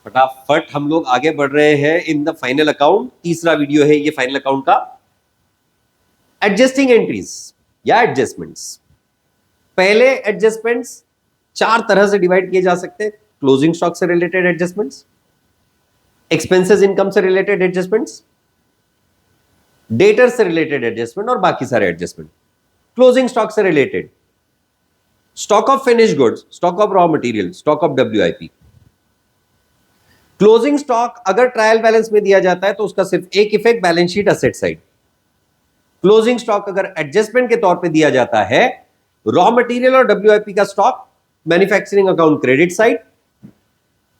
फटाफट हम लोग आगे बढ़ रहे हैं इन द फाइनल अकाउंट। तीसरा वीडियो है ये फाइनल अकाउंट का। एडजस्टिंग एंट्रीज या एडजस्टमेंट्स। पहले एडजस्टमेंट्स चार तरह से डिवाइड किए जा सकते हैं। क्लोजिंग स्टॉक से रिलेटेड एडजस्टमेंट्स, एक्सपेंसेस इनकम से रिलेटेड एडजस्टमेंट्स, डेटर से रिलेटेड एडजस्टमेंट और बाकी सारे एडजस्टमेंट। क्लोजिंग स्टॉक से related stock of finish goods, stock of raw material, stock of WIP. Closing stock अगर ट्रायल बैलेंस में दिया जाता है तो उसका सिर्फ एक effect, balance sheet asset side. Closing stock अगर एडजस्टमेंट के तौर पे दिया जाता है, रॉ मटेरियल और डब्ल्यूआईपी का stock manufacturing account credit side,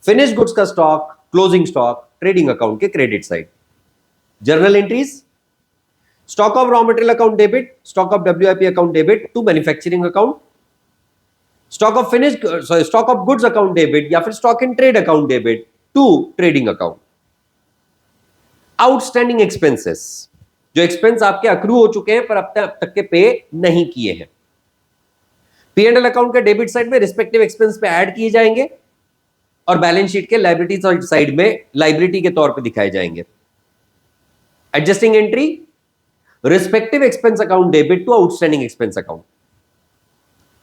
finish goods का stock closing stock trading account के credit side. Journal entries, stock of raw material account debit, stock of WIP account debit to manufacturing account, stock of finish stock of goods account debit या फिर stock in trade account debit to trading account. Outstanding expenses, जो expense आपके accrue हो चुके हैं पर अब तक के पे नहीं किए हैं, P&L अकाउंट के डेबिट साइड में रिस्पेक्टिव एक्सपेंस पे ऐड किए जाएंगे और बैलेंस शीट के लायबिलिटी साइड में लायबिलिटी के तौर पे दिखाए जाएंगे। Adjusting entry, respective expense account debit to outstanding expense account.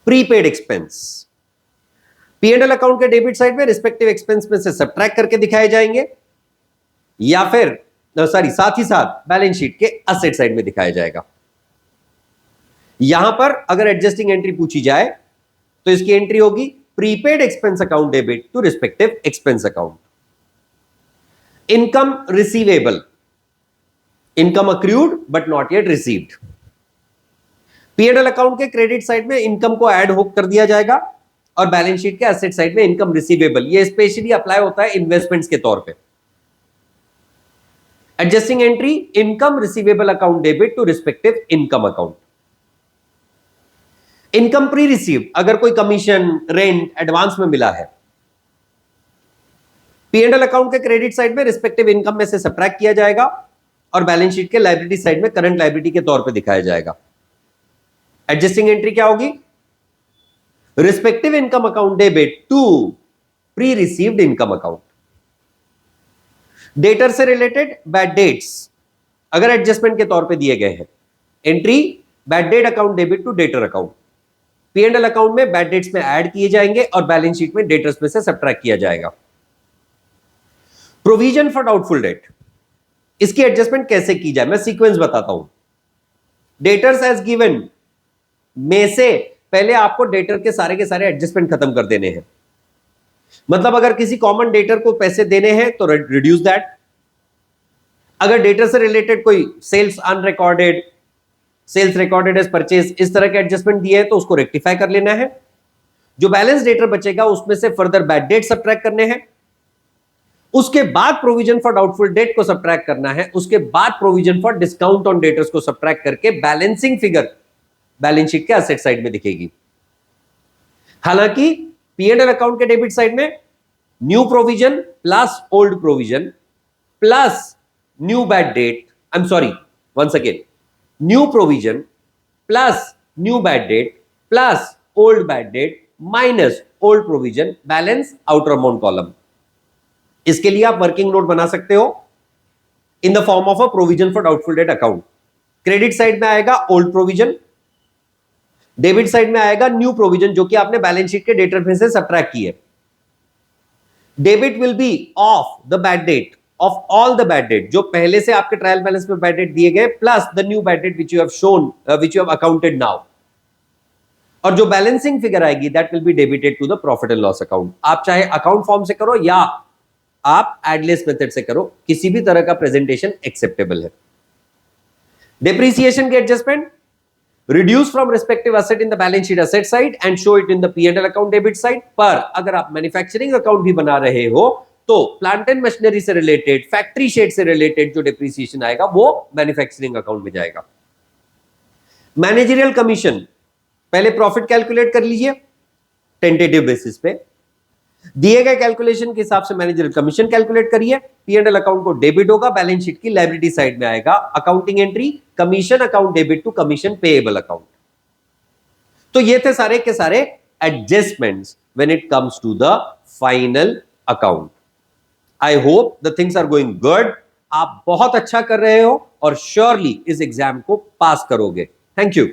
Prepaid expense, P&L account के डेबिट साइड में रिस्पेक्टिव एक्सपेंस में से सब्ट्रैक्ट करके दिखाए जाएंगे या फिर साथ ही साथ बैलेंस शीट के असेट साइड में दिखाया जाएगा। यहां पर अगर एडजस्टिंग एंट्री पूछी जाए तो इसकी एंट्री होगी prepaid expense account debit to respective expense account. Income receivable, income accrued but not yet received. P&L account के क्रेडिट साइड में इनकम को ऐड होक कर दिया जाएगा और बैलेंस शीट के एसेट साइड में इनकम रिसीवेबल, ये स्पेशली अप्लाई होता है इन्वेस्टमेंट्स के तौर पे। Adjusting entry, income receivable account debit to respective income account. Income pre received, अगर कोई कमीशन, रेंट, एडवांस में मिला है, P&L अकाउंट के क्रेडिट साइड में रिस्पेक्टिव इनकम में से सब्ट्रैक्ट किया जाएगा और बैलेंस शीट के लायबिलिटी साइड में करंट लायबिलिटी के तौर पे दिखाया जाएगा। एडजस्टिंग एंट्री क्या होगी? Respective income account debit to pre received income account. Debtor से रिलेटेड बैड डेट्स अगर एडजस्टमेंट के तौर पे दिए गए हैं, entry bad debt account debit to debtor account. P&L account में बैड डेट्स में ऐड किए जाएंगे और बैलेंस शीट में डेटर्स में से सब्ट्रैक्ट किया जाएगा। प्रोविजन फॉर डाउटफुल डेट, इसकी एडजस्टमेंट कैसे की जाए मैं सीक्वेंस बताता हूं। डेटर्स एज गिवन में से पहले आपको डेटर के सारे एडजस्टमेंट खत्म कर देने हैं। मतलब अगर किसी कॉमन डेटर को पैसे देने हैं तो रिड्यूस दैट। अगर डेटर से रिलेटेड कोई sales unrecorded, sales recorded as purchase, इस तरह के एडजस्टमेंट दिए हैं तो उसको रेक्टिफाई कर लेना है। जो बैलेंस डेटर बचेगा उसमें से फर्दर बैड डेट सब्ट्रैक्ट करने हैं। उसके बाद प्रोविजन फॉर डाउटफुल डेट को सब्ट्रैक्ट करना है। उसके बाद provision for discount on debtors को सब्ट्रैक्ट करके बैलेंसिंग फिगर बैलेंस शीट के एसेट साइड में दिखेगी। हालांकि P&L अकाउंट के डेबिट साइड में new provision plus old provision plus new bad debt, I am sorry once again, new provision plus new bad debt plus old bad debt minus old provision, balance outer amount column. इसके लिए आप working note बना सकते हो in the form of a provision for doubtful date account. Credit side में आएगा old provision, debit side में आएगा न्यू प्रोविजन जो कि आपने बैलेंस शीट के डेटर में से सब्ट्रैक्ट किए। Debit will be of the bad debt of all the bad debt, जो पहले से आपके ट्रायल बैलेंस में बैड डेट दिए गए, plus the new bad debt which you have shown, which you have accounted now. और जो बैलेंसिंग फिगर आएगी that will be debited to the profit and loss account. आप चाहे अकाउंट फॉर्म से करो या आप एडलेस मेथड से करो, किसी भी तरह का प्रेजेंटेशन एक्सेप्टेबल है। डेप्रिसिएशन के adjustment, reduce from respective asset in the balance sheet asset side and show it in the P&L account debit side। पर अगर आप मैन्युफैक्चरिंग अकाउंट भी बना रहे हो तो प्लांट एंड मशीनरी से रिलेटेड, फैक्ट्री शेड से रिलेटेड जो डेप्रिसिएशन आएगा वो मैन्युफैक्चरिंग अकाउंट में जाएगा। मैनेजरियल कमीशन, पहले प्रॉफिट कैलकुलेट कर लीजिए टेंटेटिव बेसिस पे, दिए गए कैलकुलेशन के हिसाब से मैनेजरियल कमीशन कैलकुलेट करिए। P&L अकाउंट को डेबिट होगा, बैलेंस शीट की लायबिलिटी साइड में आएगा। Accounting entry commission account debit to commission payable account. तो ये थे सारे के सारे adjustments when it comes to the final account. I hope the things are going good. आप बहुत अच्छा कर रहे हो और श्योरली इस एग्जाम को पास करोगे। Thank you.